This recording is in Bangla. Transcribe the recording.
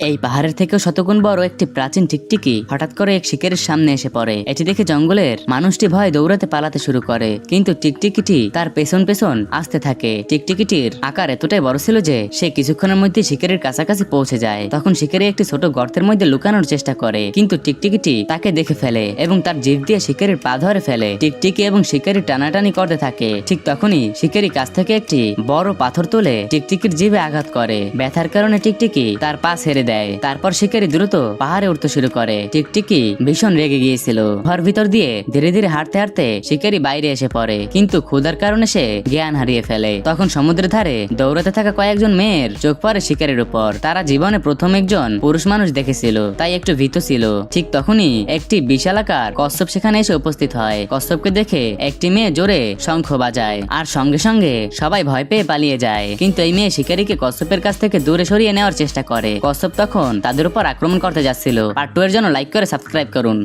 এই পাহাড়ের থেকেও শতগুণ বড় একটি প্রাচীন টিকটিকি হঠাৎ করে এক শিকারের সামনে এসে পড়ে। এটি দেখে জঙ্গলের মানুষটি ভয়ে দৌড়াতে পালাতে শুরু করে, কিন্তু টিকটিকিটি তার পেছন পেছন আসতে থাকে। টিকটিকিটির আকার এতটাই বড় ছিল যে সে কিছুক্ষণের মধ্যে শিকারের কাছাকাছি পৌঁছে যায়। তখন শিকারি একটি ছোট গর্তের মধ্যে লুকানোর চেষ্টা করে, কিন্তু টিকটিকিটি তাকে দেখে ফেলে এবং তার জিভ দিয়ে শিকারির পা ধরে ফেলে। টিকটিকি এবং শিকারি টানাটানি করতে থাকে। ঠিক তখনই শিকারি কাছ থেকে একটি বড় পাথর তুলে টিকটিকির জিভে আঘাত করে। ব্যথার কারণে টিকটিকি তার পা ছেড়ে দেয়। তারপর শিকারি দ্রুত পাহাড়ে উঠতে শুরু করে। টিকটিকি ভীষণ রেগে গিয়েছিল। ঘর ভিতর দিয়ে ধীরে ধীরে হাঁটতে হাঁটতে শিকারি বাইরে এসে পড়ে, কিন্তু ক্ষুধার কারণে সে জ্ঞান হারিয়ে ফেলে। তখন সমুদ্রের ধারে দৌড়াতে থাকা কয়েকজন মেয়ের চোখ পড়ে শিকারির উপর। তারা জীবনে প্রথম একজন পুরুষ মানুষ দেখেছিল, তাই একটু ভীত ছিল। ঠিক তখনই একটি বিশালাকার কচ্ছপ সেখানে এসে উপস্থিত হয়। কচ্ছপকে দেখে একটি মেয়ে জোরে শঙ্খ বাজায়, আর সঙ্গে সঙ্গে সবাই ভয় পেয়ে পালিয়ে যায়। কিন্তু এই মেয়ে শিকারীকে কচ্ছপের কাছ থেকে দূরে সরিয়ে নেওয়ার চেষ্টা করে। কচ্ছপ তখন তাদের উপর আক্রমণ করতে যাচ্ছিল। পার্ট 2 এর জন্য লাইক করে সাবস্ক্রাইব করুন।